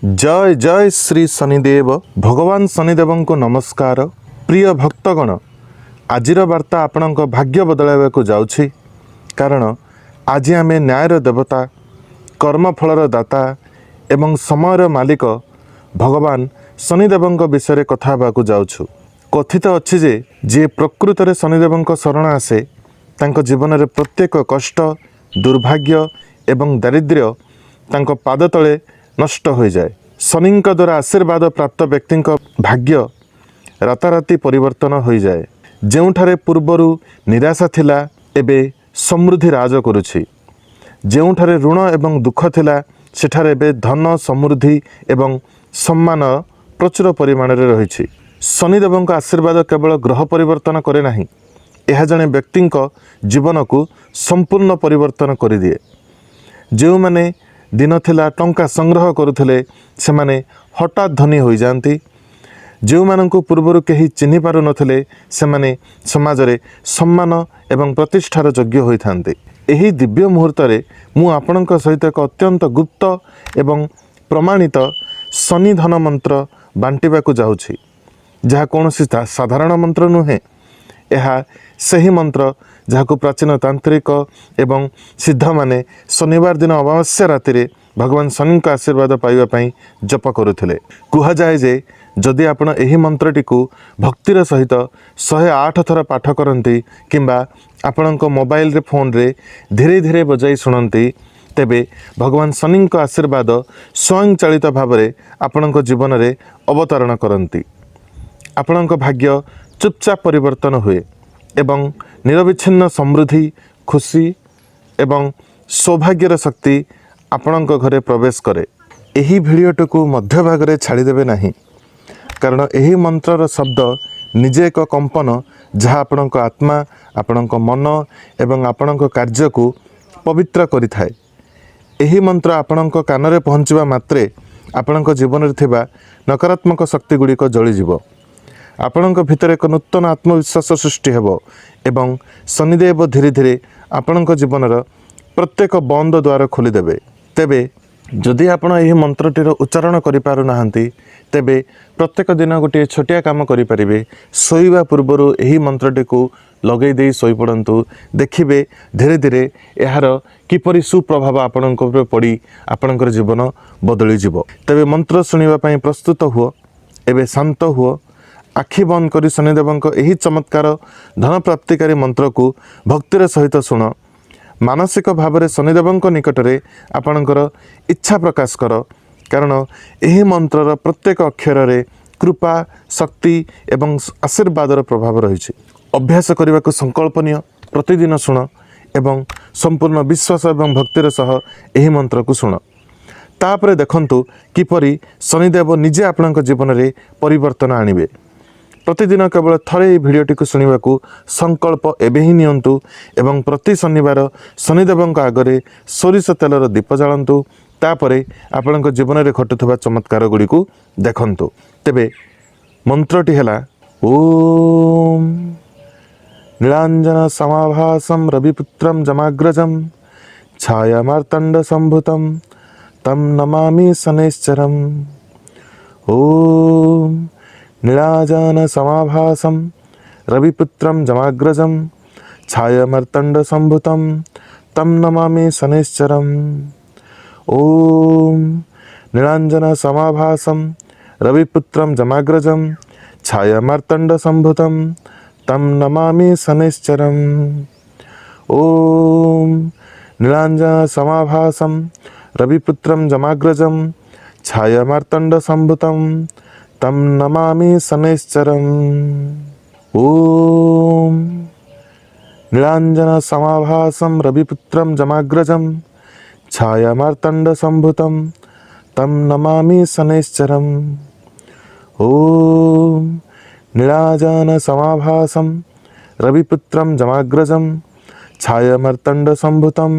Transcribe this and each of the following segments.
जय जय श्री शनिदेव भगवान शनिदेव को नमस्कार। प्रिय भक्तगण, आजिर वार्ता आपणक भाग्य बदलाइबाकू जाउछि। कारण आज आमे न्यायर देवता, कर्मफलर दाता एवं समयर मालिक भगवान शनिदेव विषय कथा हेबाकू जाउछु। कथित अछि जे प्रकृत में शनिदेव शरण आसे तांको जीवन में प्रत्येक कष्ट, दुर्भाग्य एवं दारिद्र्य तांको पाद तले नष्ट हो जाए। शनि द्वारा आशीर्वाद प्राप्त व्यक्ति भाग्य राताराति परिवर्तन हो जाए। जोठारे पूर्वर निराशा थिला एबे समृद्धि राज करुछि। जोठारे ऋण एवं दुख थिला सेठारे एबे धन, समृद्धि एवं सम्मान प्रचुर परिमाण में रही। शनिदेव आशीर्वाद केवल ग्रह परिवर्तन करे नाही, यह जड़े व्यक्ति जीवन को संपूर्ण परिवर्तन कर दिए। जो माने दिन थिला टंका संग्रह करुथिले से माने हठात धनी हो जाती। जो माननकु पूर्वर कहीं चिन्ह पारु नथिले से माने समाज रे सम्मान एवं प्रतिष्ठार योग्य होइथान्ते। एही दिव्य मुहूर्त रे मु आपणक सहित एक अत्यंत गुप्त एवं प्रमाणित शनि धन मंत्र बांटिबाकू जाउछि, जहाँ कौनसी साधारण मंत्र नुहे। यह सही मंत्र जहाँ प्राचीन तांत्रिक एवं सिद्ध माने शनिवार दिन अमावस्या राति रे भगवान शनि का आशीर्वाद पाइबापी जप करुथिले। कुहा जाए जे जदि आपण एही मंत्रटी को भक्तिर सहित 108 थर पाठ करती किंबा आपणक मोबाइल रे फोन रे धीरे धीरे बजाई शुणती, तेबे भगवान शनि का आशीर्वाद स्वयं चालित भाव में आपणक जीवन में अवतरण करती। आपणक भाग्य चुपचाप परिवर्तन हुए एवं निरविच्छिन्न समृद्धि, खुशी एवं सौभाग्यर शक्ति आपणक घरे प्रवेश करे। एही भिडियोटी को मध्य भाग रे छाड़ीदेवे नहीं, कारण एही मंत्रर शब्द निजे एक कंपन जहाँ आपणक आत्मा, आपणक मन एवं आपणक कार्य को पवित्र करिथाए। एही मंत्र आपणक कान पहुँचवा मात्रे आपणक जीवन में थिबा नकारात्मक शक्ति गुड़िक जलिजिव। आपणक भितर एक नूतन आत्मविश्वास सृष्टि हेबो एवं शनिदेव धीरे धीरे आपणक जीवनर प्रत्येक बंद द्वार खोलीदेवे। तेबे जदि आपण एही मंत्रटीर उच्चारण करि पारु नाहंती, तेबे प्रत्येक दिन गोटे छोटिया काम करि परिबे। सोइबा पूर्वरु एही मंत्रटी को लगै देई सोई पड़ंतु, देखिबे धीरे धीरे यार किपरि सुप्रभाव आपणक उपर पड़ी आपणकर जीवन बदली जिवो। तेबे मंत्र सुनिबा पई प्रस्तुत हुओ। एबे शांत हुओ, आखि बंद करी शनिदेव यही चमत्कार धन प्राप्तिकारी मंत्र को भक्तिर सहित शुण। मानसिक भाव में शनिदेव निकट में आपणकर इच्छा प्रकाश कर, कारण यही मंत्रर प्रत्येक अक्षर रे कृपा, शक्ति एवं आशीर्वादर प्रभाव रही। अभ्यास करने को संकल्प निय, प्रतिदिन शुण एवं संपूर्ण विश्वास एवं भक्तिर सह यही मंत्र को शुण। तापरे देखंतु किपरि शनिदेव निजे आपणक जीवन में परिवर्तन आनिबे। प्रतिदिन केवल थरे भिडियोटी को शुणा संकल्प एबे ही नियंतु एवं प्रति शनिवार शनिदेव आगरे सोरिष तेलर दीप जालंतु। तापरे आपणक जीवन में घटुवा चमत्कार गुड़ी को देखंतु। तेबे मंत्रटी हैला ओम नीलांजन समाभासम रविपुत्रम जमाग्रजम छाया मार्तंड संभुतम तम नमामि शनैश्चरम। ओम नीलांजन समाभासम रविपुत्रम जमाग्रजम छायामर्तंड संभुतम तम नमामि शनैश्चरम। ओम नीलांजन समाभासम रविपुत्रम जमाग्रजम छायामर्तंड संभुतम तम नमामि शनैश्चरम। ओम नीलांजन समाभासम रविपुत्रम जमाग्रजम छायामर्तंड संभुतम तम नमामि शनैश्चरम। ओम नीलांजन समाभासम रविपुत्रम जमाग्रजम छायामार्तंड संभुतम तम नमामि शनैश्चरम। ओम नीलांजन समाभासम रविपुत्रम जमाग्रजम छायामार्तंड संभुतम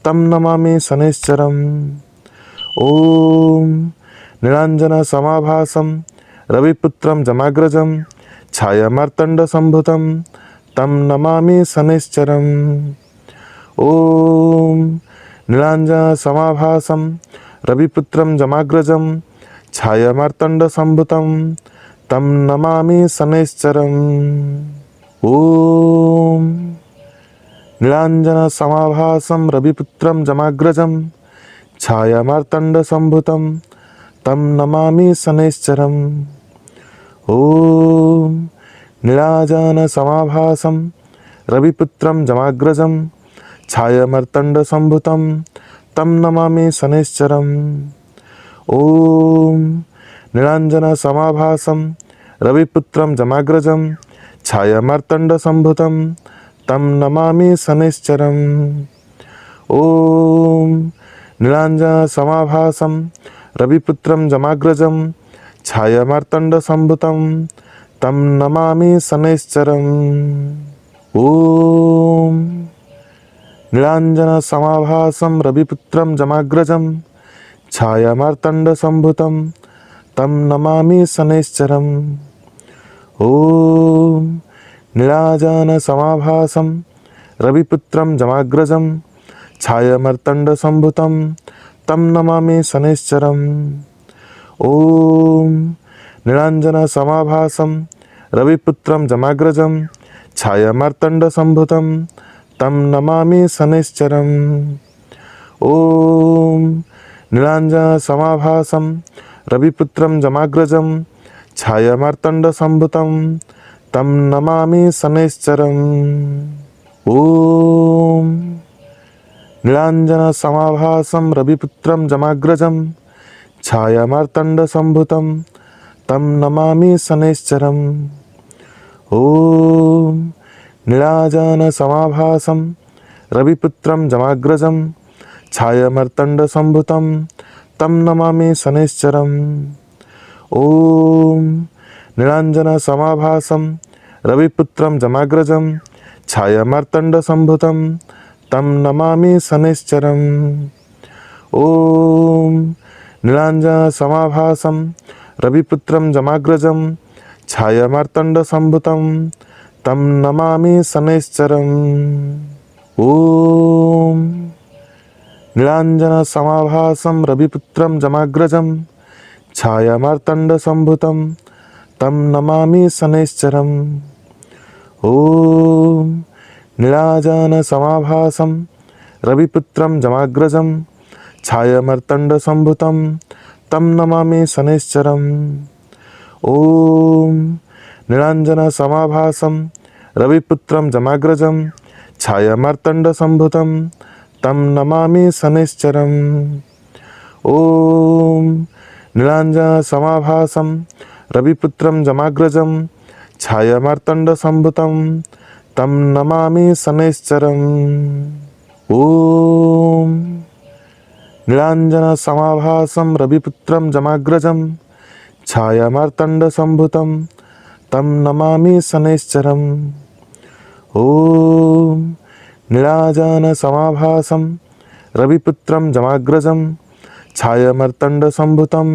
तम नमामि शनैश्चरम। ओम नीलांजन समाभासम रविपुत्रम जमाग्रजम छायामार्तंड संभुतम तम नमामि शनैश्चरम। ओम नीलांजन समाभासम रविपुत्रम जमाग्रजम छायामार्तण्डसम्भुतं तं नमामि शनैश्चरम्। ॐ नीलाञ्जनसमाभासं रविपुत्रं जमाग्रजं छायामार्तण्डसम्भुतं तं नमामि शनैश्चरम्। ॐ नीलाञ्जनसमाभासं रविपुत्रं जमाग्रजं छायामार्तण्डसम्भुतं तं नमामि शनैश्चरम्। ॐ नीलाञ्जनसमाभासं रविपुत्रं जमाग्रजं छायामार्तण्डसम्भुतं तं नमामि शनैश्चरम्। ॐ नीलाञ्जनसमाभासं रविपुत्रं जमाग्रजं छायामार्तण्डसम्भुतं तं नमामि शनैश्चरम्। ॐ नीलाञ्जनसमाभासं रविपुत्रं जमाग्रजं छायामार्तण्डसम्भुतं तं नमामि शनैश्चरम्। ॐ नीलाञ्जनसमाभासं रविपुत्रं जमाग्रजं छायामार्तण्डसम्भुतं तं नमामि शनैश्चरम्। ॐ नीलाञ्जनसमाभासं रविपुत्रं जमाग्रजं छायामार्तण्डसम्भुतं तं नमामि शनैश्चरम्। ॐ नीलाञ्जनसमाभासं रविपुत्रं जमाग्रजं छायामार्तण्डसम्भुतं तं नमामि शनैश्चरम्। ॐ नीलाञ्जनसमाभासं रविपुत्रं जमाग्रजं छायामार्तण्डसम्भुतं तं नमामि शनैश्चरम्। ॐ नीलाञ्जनसमाभासं रविपुत्रं जमाग्रजं छायामार्तण्डसम्भुतं तं नमामि शनैश्चरम्। ॐ नीलाञ्जनसमाभासं रविपुत्रं जमाग्रजं छायामार्तण्डसम्भुतं तं नमामि शनैश्चरम्। ॐ नीलाञ्जनसमाभासं रविपुत्रं जमाग्रजं छायामार्तण्डसम्भुतं तं नमामि शनैश्चरम्। ॐ नीलाञ्जनसमाभासं रविपुत्रं जमाग्रजं छायामार्तण्डसम्भुतं तं नमामि शनैश्चरम्। ॐ नीलाञ्जनसमाभासं रविपुत्रं जमाग्रजं छायामार्तण्डसम्भुतं तं नमामि शनैश्चरम्। ॐ नीलाञ्जनसमाभासं रविपुत्रं जमाग्रजं छायामार्तण्डसम्भुतं तं नमामि शनैश्चरम्। ॐ नीलाञ्जनसमाभासं रविपुत्रं जमाग्रजं छायामार्तण्डसम्भुतं तं नमामि शनैश्चरम्। ॐ नीलाञ्जनसमाभासं रविपुत्रं जमाग्रजं छायामार्तण्डसम्भुतं तं नमामि शनैश्चरम्। ॐ नीलाञ्जनसमाभासं रविपुत्रं जमाग्रजं छायामार्तण्डसम्भुतं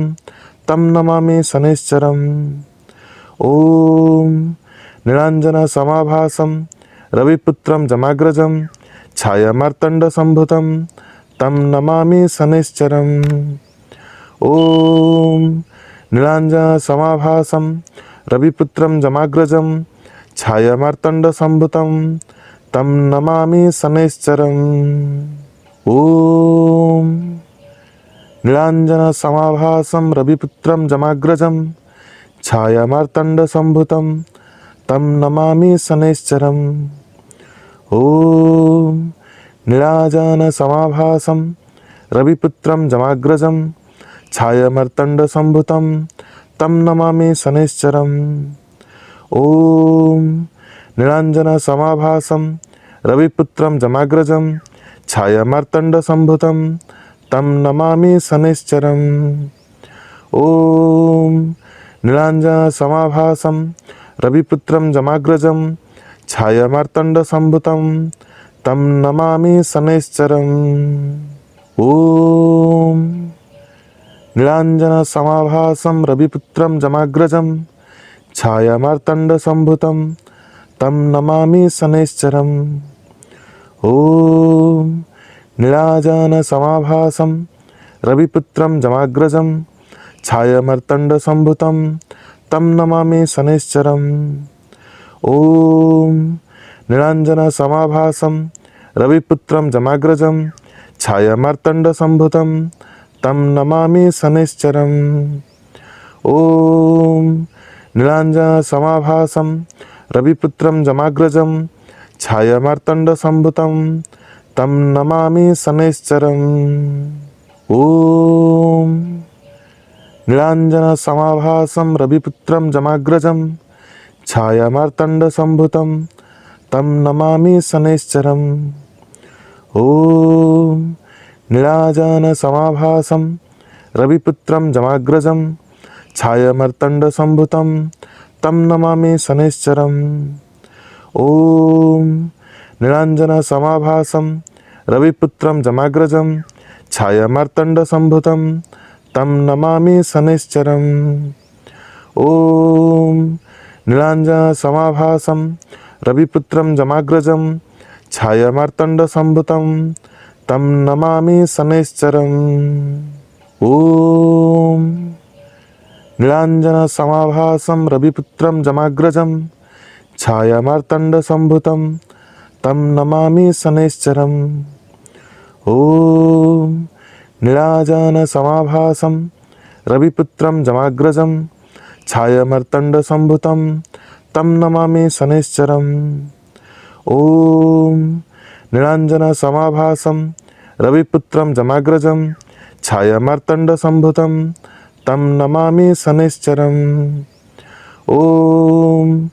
तं नमामि शनैश्चरम्। ॐ नीलाञ्जनसमाभासं रविपुत्रं जमाग्रजं छायामार्तण्डसम्भुतं तं नमामि शनैश्चरम्। ॐ नीलाञ्जनसमाभासं रविपुत्रं जमाग्रजं छायामार्तण्डसम्भुतं तं नमामि शनैश्चरम्। ॐ नीलाञ्जनसमाभासं रविपुत्रं जमाग्रजं छायामार्तण्डसम्भुतं तं नमामि शनैश्चरम्। ॐ नीलाञ्जनसमाभासं रविपुत्रं जमाग्रजं छायामार्तण्डसम्भुतं तं नमामि शनैश्चरम्। ॐ नीलाञ्जनसमाभासं रविपुत्रं जमाग्रजं छायामार्तण्डसम्भुतं तं नमामि शनैश्चरम्। ॐ नीलाञ्जनसमाभासं रविपुत्रं जमाग्रजं छायामार्तण्डसम्भुतं तं नमामि शनैश्चरम्। ॐ नीलाञ्जनसमाभासं रविपुत्रं जमाग्रजं छायामार्तण्डसम्भुतं तं नमामि शनैश्चरम्। ॐ नीलाञ्जनसमाभासं रविपुत्रं जमाग्रजं छायामार्तण्डसम्भुतं तं नमामि शनैश्चरम्। ॐ नीलाञ्जनसमाभासं रविपुत्रं जमाग्रजं छायामार्तण्डसम्भुतं तं नमामि शनैश्चरम्। ॐ नीलाञ्जनसमाभासं रविपुत्रं जमाग्रजं छायामार्तण्डसम्भुतं तं नमामि शनैश्चरम्। ॐ नीलाञ्जनसमाभासं रविपुत्रं जमाग्रजं छायामार्तण्डसम्भुतं तं नमामि शनैश्चरम्। ॐ नीलाञ्जनसमाभासं रविपुत्रं जमाग्रजं छायामार्तण्डसम्भुतं तं नमामि शनैश्चरम्। ॐ नीलाञ्जनसमाभासं रविपुत्रं जमाग्रजं छायामार्तण्डसम्भुतं तं नमामि शनैश्चरम्। ॐ नीलाञ्जनसमाभासं रविपुत्रं जमाग्रजं छायामार्तण्डसम्भुतं तं नमामि शनैश्चरम्। ॐ नीलाञ्जनसमाभासं रविपुत्रं जमाग्रजं छायामार्तण्डसम्भुतं तं नमामि शनैश्चरम्। ॐ नीलाञ्जनसमाभासं रविपुत्रं जमाग्रजं छायामार्तण्डसम्भुतं तं नमामि शनैश्चरम्। ॐ नीलाञ्जनसमाभासं रविपुत्रं जमाग्रजं छायामार्तण्डसम्भुतं तं नमामि शनैश्चरम्। ॐ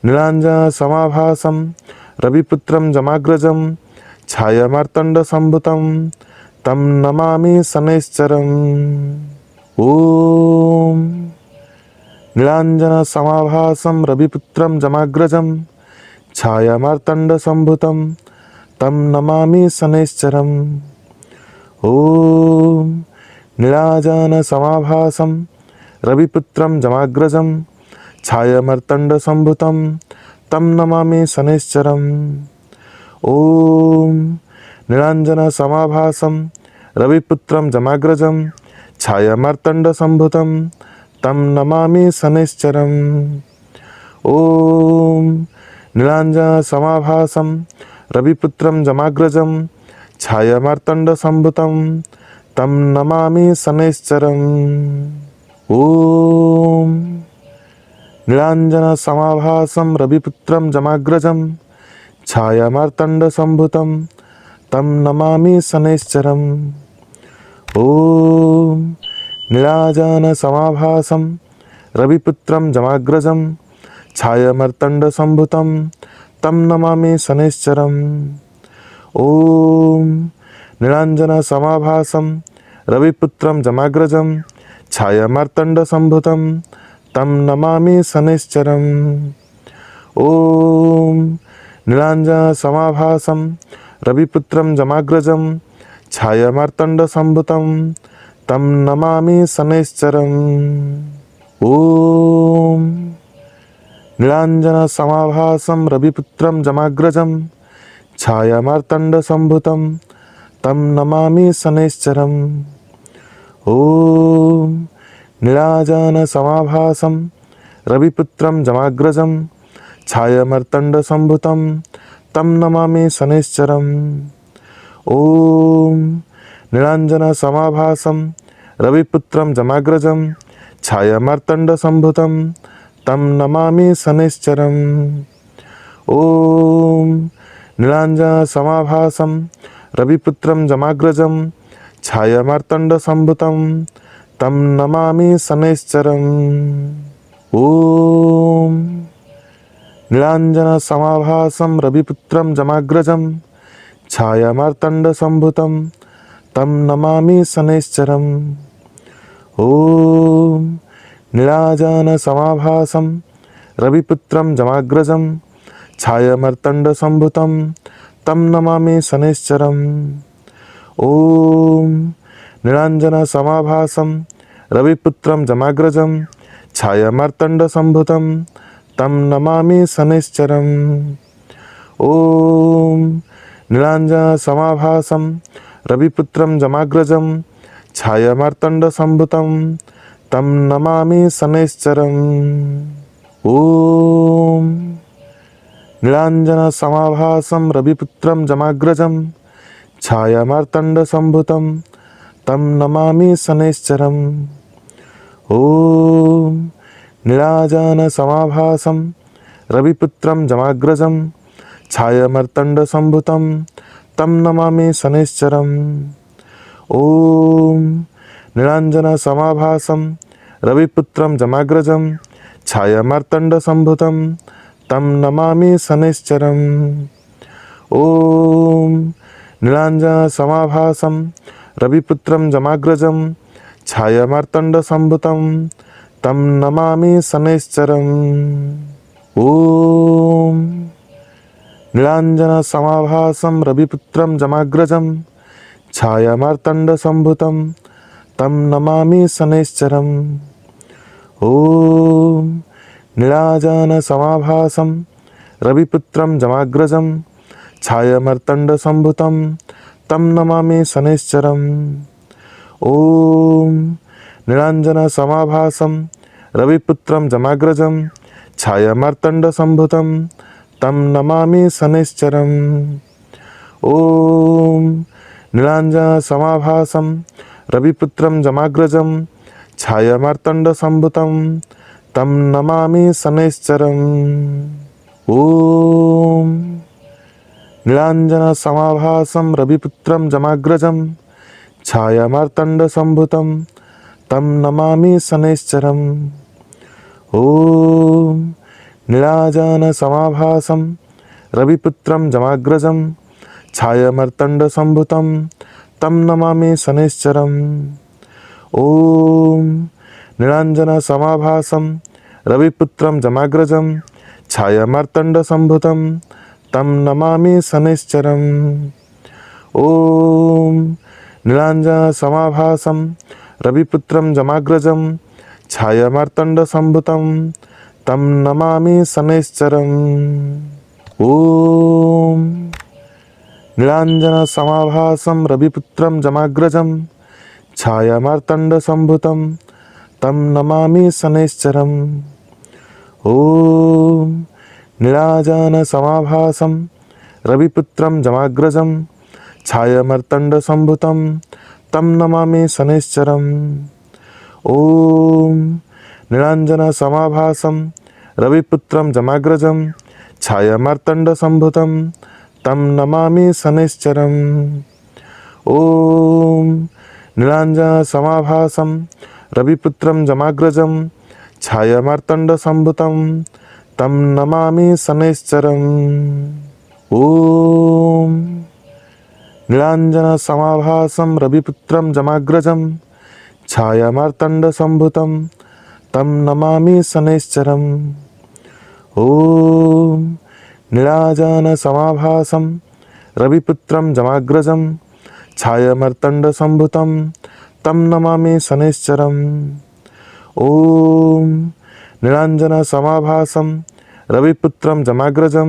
नीलाञ्जनसमाभासं रविपुत्रं जमाग्रजं छायामार्तण्डसम्भुतं तं नमामि शनैश्चरम्। ॐ नीलाञ्जनसमाभासं रविपुत्रं जमाग्रजं छायामार्तण्डसम्भुतं तं नमामि शनैश्चरम्। ॐ नीलाञ्जनसमाभासं रविपुत्रं जमाग्रजं छायामार्तण्डसम्भुतं तं नमामि शनैश्चरम्। ॐ नीलाञ्जनसमाभासं रविपुत्रं जमाग्रजं छायामार्तण्डसम्भुतं तं नमामि शनैश्चरम्। ॐ नीलाञ्जनसमाभासं रविपुत्रं जमाग्रजं छायामार्तण्डसम्भुतं तं नमामि शनैश्चरम्। ॐ नीलाञ्जनसमाभासं रविपुत्रं जमाग्रजं छायामार्तण्डसम्भुतं तं नमामि शनैश्चरम्। ॐ नीलाञ्जनसमाभासं रविपुत्रं जमाग्रजं छायामार्तण्डसम्भुतं तं नमामि शनैश्चरम्। ॐ नीलाञ्जनसमाभासं रविपुत्रं जमाग्रजं छायामार्तण्डसम्भुतं तं नमामि शनैश्चरम्। ॐ नीलाञ्जनसमाभासं रविपुत्रं जमाग्रजं छायामार्तण्डसम्भुतं तं नमामि शनैश्चरम्। ॐ नीलाञ्जनसमाभासं रविपुत्रं जमाग्रजं छायामार्तण्डसम्भुतं तं नमामि शनैश्चरम्। ॐ नीलाञ्जनसमाभासं रविपुत्रं जमाग्रजं छायामार्तण्डसम्भुतं तं नमामि शनैश्चरम्। ॐ नीलाञ्जनसमाभासं रविपुत्रं जमाग्रजं छायामार्तण्डसम्भुतं तं नमामि शनैश्चरम्। ॐ नीलाञ्जनसमाभासं रविपुत्रं जमाग्रजं छायामार्तण्डसम्भुतं तं नमामि शनैश्चरम्। ॐ नीलाञ्जनसमाभासं रविपुत्रं जमाग्रजं छायामार्तण्डसम्भुतं तं नमामि शनैश्चरम्। ॐ नीलाञ्जनसमाभासं रविपुत्रं जमाग्रजं छायामार्तण्डसम्भुतं तं नमामि शनैश्चरम्। ॐ नीलाञ्जनसमाभासं रविपुत्रं जमाग्रजं छायामार्तण्डसम्भुतं तं नमामि शनैश्चरम्। ॐ नीलाञ्जनसमाभासं रविपुत्रं जमाग्रजं छायामार्तण्डसम्भुतं तं नमामि शनैश्चरम्। ॐ नीलाञ्जनसमाभासं रविपुत्रं जमाग्रजं छायामार्तण्डसम्भुतं तं नमामि शनैश्चरम्। ॐ नीलाञ्जनसमाभासं रविपुत्रं जमाग्रजं छायामार्तण्डसम्भुतं तं नमामि शनैश्चरम्। ॐ नीलाञ्जनसमाभासं रविपुत्रं जमाग्रजं छायामार्तण्डसम्भुतं तं नमामि शनैश्चरम्। ॐ नीलाञ्जनसमाभासं रविपुत्रं जमाग्रजं छायामार्तण्डसम्भुतं तं नमामि शनैश्चरम्। ॐ नीलाञ्जनसमाभासं रविपुत्रं जमाग्रजं छायामार्तण्डसम्भुतं तं नमामि शनैश्चरम्। ॐ नीलाञ्जनसमाभासं रविपुत्रं जमाग्रजं छायामार्तण्डसम्भुतं तं नमामि शनैश्चरम्। ॐ नीलाञ्जनसमाभासं रविपुत्रं जमाग्रजं छायामार्तण्डसम्भुतं तं नमामि शनैश्चरम्। ॐ नीलाञ्जनसमाभासं रविपुत्रं जमाग्रजं छायामार्तण्डसम्भुतं तं नमामि शनैश्चरम्। ॐ नीलाञ्जनसमाभासं रविपुत्रं जमाग्रजं छायामार्तण्डसम्भुतं तं नमामि शनैश्चरम्। ॐ नीलाञ्जनसमाभासं रविपुत्रं जमाग्रजं छायामार्तण्डसम्भुतं तं नमामि शनैश्चरम्। ॐ नीलाञ्जनसमाभासं रविपुत्रं जमाग्रजं छायामार्तण्डसम्भुतं तं नमामि शनैश्चरम्। ॐ नीलाञ्जनसमाभासं रविपुत्रं जमाग्रजं छायामार्तण्डसम्भुतं तं नमामि शनैश्चरम्। ॐ नीलाञ्जनसमाभासं रविपुत्रं जमाग्रजं छायामार्तण्डसम्भुतं तं नमामि शनैश्चरम्। ॐ नीलाञ्जनसमाभासं रविपुत्रं जमाग्रजं छायामार्तण्डसम्भुतं तं नमामि शनैश्चरम्। ॐ नीलाञ्जनसमाभासं रविपुत्रं जमाग्रजं छायामार्तण्डसम्भुतं तं नमामि शनैश्चरम्। ॐ नीलाञ्जनसमाभासं रविपुत्रं जमाग्रजं छायामार्तण्डसम्भुतं तं नमामि शनैश्चरम्। ॐ नीलाञ्जनसमाभासं रविपुत्रं जमाग्रजं छायामार्तण्डसम्भुतं तं नमामि शनैश्चरम्। ॐ नीलाञ्जनसमाभासं रविपुत्रं जमाग्रजं छायामार्तण्डसम्भुतं तं नमामि शनैश्चरम्। ॐ नीलाञ्जनसमाभासं रविपुत्रं जमाग्रजं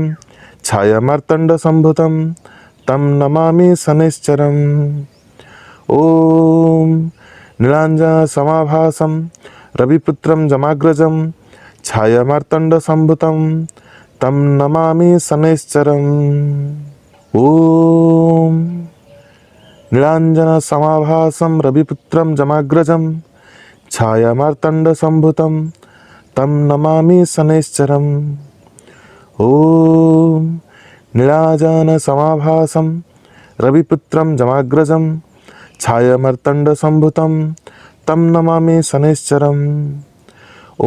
छायामार्तण्डसम्भुतं तं नमामि शनैश्चरम्। ॐ नीलाञ्जनसमाभासं रविपुत्रं जमाग्रजं छायामार्तण्डसम्भुतं तं नमामि शनैश्चरम्। ॐ नीलाञ्जनसमाभासं रविपुत्रं जमाग्रजं छायामार्तण्डसम्भुतं तं नमामि शनैश्चरम्। ॐ नीलाञ्जनसमाभासं रविपुत्रं जमाग्रजं छायामार्तण्डसम्भुतं तं नमामि शनैश्चरम्। ॐ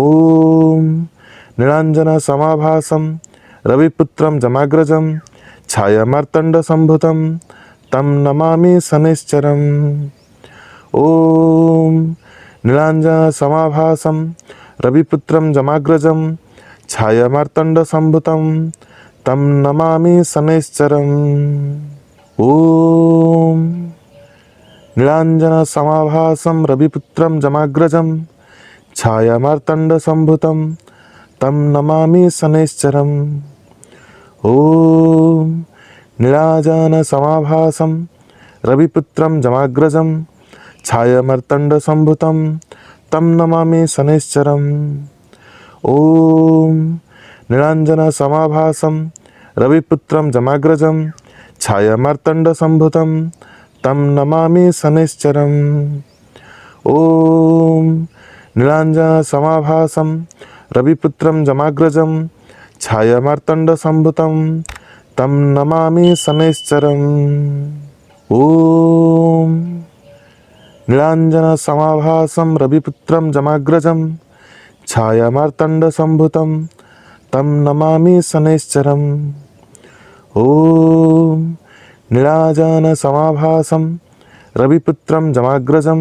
नीलाञ्जनसमाभासं रविपुत्रं जमाग्रजं छायामार्तण्डसम्भुतं तं नमामि शनैश्चरम्। ॐ नीलाञ्जनसमाभासं रविपुत्रं जमाग्रजं छायामार्तण्डसम्भुतं तं नमामि शनैश्चरम्। ॐ नीलाञ्जनसमाभासं रविपुत्रं जमाग्रजं छायामार्तण्डसम्भुतं तं नमामि शनैश्चरम्। ॐ नीलाञ्जनसमाभासं रविपुत्रं जमाग्रजं छायामार्तण्डसम्भुतं तं नमामि शनैश्चरम्। ॐ नीलाञ्जनसमाभासं रविपुत्रं जमाग्रजं छायामार्तण्डसम्भुतं तं नमामि शनैश्चरम्। ॐ नीलाञ्जनसमाभासं रविपुत्रं जमाग्रजं छायामार्तण्डसम्भुतं तं नमामि शनैश्चरम्। ॐ नीलाञ्जनसमाभासं रविपुत्रं जमाग्रजं छायामार्तण्डसम्भुतं तं नमामि शनैश्चरम्। ॐ नीलाञ्जनसमाभासं रविपुत्रं जमाग्रजं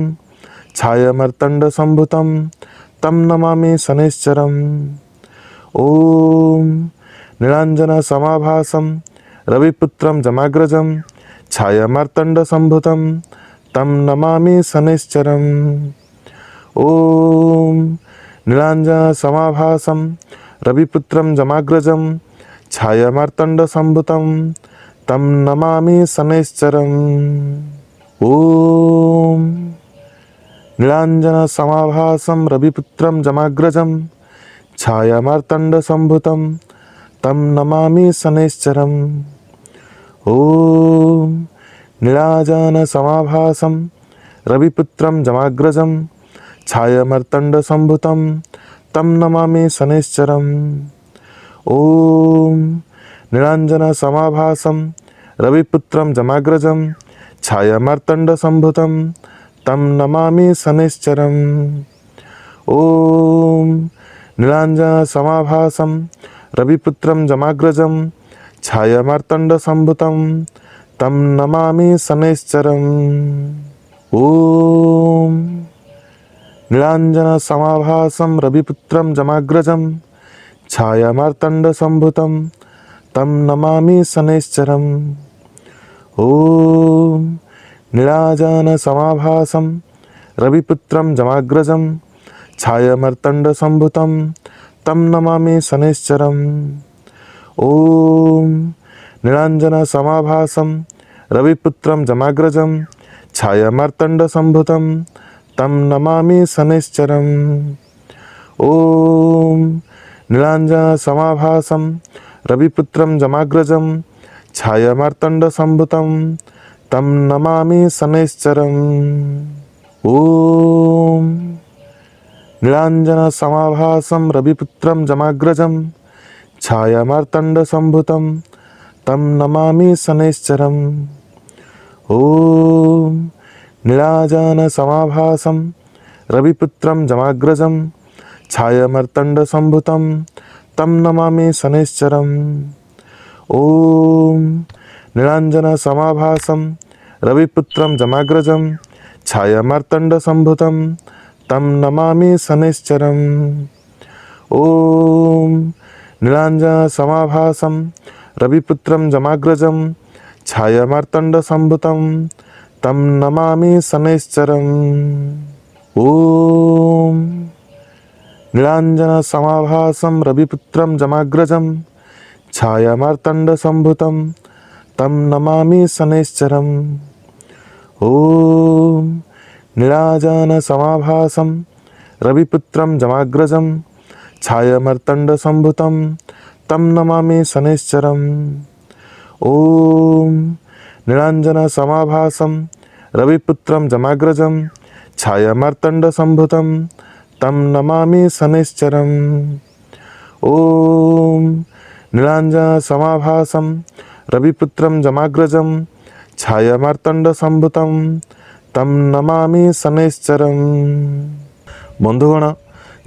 छायामार्तण्डसम्भुतं तं नमामि शनैश्चरम्। ॐ नीलाञ्जनसमाभासं रविपुत्रं जमाग्रजं छायामार्तण्डसम्भुतं तं नमामि शनैश्चरम्। ॐ नीलाञ्जनसमाभासं रविपुत्रं जमाग्रजं छायामार्तण्डसम्भुतं तं नमामि शनैश्चरम्। ॐ नीलाञ्जनसमाभासं रविपुत्रं जमाग्रजं छायामार्तण्डसम्भुतं तं नमामि शनैश्चरम्। ॐ नीलाञ्जनसमाभासं रविपुत्रं जमाग्रजं छायामार्तण्डसम्भुतं तं नमामि शनैश्चरम्। ॐ नीलाञ्जनसमाभासं रविपुत्रं जमाग्रजं छायामार्तण्डसम्भुतं तं नमामि शनैश्चरम्। ॐ नीलाञ्जनसमाभासं रविपुत्रं जमाग्रजं छायामार्तण्डसम्भुतं तं नमामि शनैश्चरम्। ॐ नीलाञ्जनसमाभासं रविपुत्रं जमाग्रजं छायामार्तण्डसम्भुतं तं नमामि शनैश्चरम्। ॐ नीलाञ्जनसमाभासं रविपुत्रं जमाग्रजं छायामार्तण्डसम्भुतं तं नमामि शनैश्चरम्। ॐ नीलाञ्जनसमाभासं रविपुत्रं जमाग्रजं छायामार्तण्डसम्भुतं तं नमामि शनैश्चरम्। ॐ नीलाञ्जनसमाभासं रविपुत्रं जमाग्रजं छायामार्तण्डसम्भुतं तं नमामि शनैश्चरम्। ॐ नीलाञ्जनसमाभासं रविपुत्रं जमाग्रजं छायामार्तण्डसम्भुतं तं नमामि शनैश्चरम्। ॐ नीलाञ्जनसमाभासं रविपुत्रं जमाग्रजं छायामार्तण्डसम्भुतं तं नमामि शनैश्चरम्। ॐ नीलाञ्जनसमाभासं रविपुत्रं जमाग्रजं छायामार्तण्डसम्भुतं तं नमामि शनैश्चरम्। ॐ नीलाञ्जनसमाभासं रविपुत्रं जमाग्रजं छायामार्तण्डसम्भुतं तं नमामि शनैश्चरम्। ॐ नीलाञ्जनसमाभासं रविपुत्रं जमाग्रजं छायामार्तण्डसम्भुतं तं नमामि शनैश्चरम्। ॐ नीलाञ्जनसमाभासं रविपुत्रं जमाग्रजं छायामार्तण्डसम्भुतं तं नमामि शनैश्चरम्। ॐ नीलाञ्जनसमाभासं रविपुत्रं जमाग्रजं छायामार्तण्डसम्भुतं तं नमामि शनैश्चरम्। ॐ नीलाञ्जनसमाभासं रविपुत्रं जमाग्रजं छायामार्तण्डसम्भुतं तं नमामि शनैश्चरम्। बंधुगण,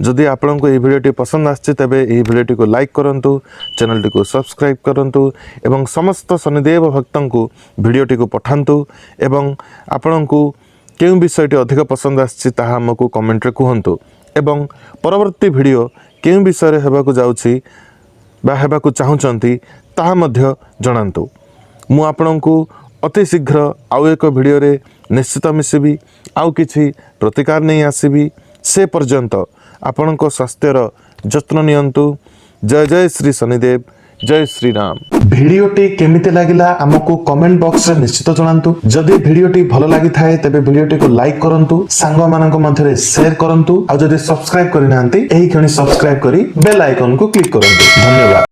जदि आपको ये भिडियोटी पसंद आछि तेबे ये भिडियोटी को लाइक करंतु, चैनल को सब्सक्राइब करंतु एवं समस्त शनिदेव भक्तों को भिडियोटी को पठांतु एवं आपको केउं विषयटी अधिक पसंद आछि ताहा हमको कमेंट रे कहंतु एवं परवर्ती भिडियो केउं विषय रे हेबाकु जाउछि बा हेबाकु चाहुचंती ताहा मध्य जणांतु। मु आपनको अति शीघ्र आउ एक भिडियो रे निश्चित मिसिबी, आउ किछि प्रतिकार नहीं आसीबी। से पर्यंत आपणको स्वास्थ्यर जत्न नियंतु। जय जय श्री शनिदेव। जय श्री राम। भिडियोटी केमिति लागिला हमको कमेंट बॉक्स रे निश्चित जणांतु। जदि भिडियोटी भलो लागि थाए तबे भिडियोटी को लाइक करंतु, सांग मानक मध्यरे शेयर करंतु, आ जदि सब्सक्राइब करि नांती एही खणी सब्सक्राइब करी बेल आइकन को क्लिक करंतु। धन्यवाद।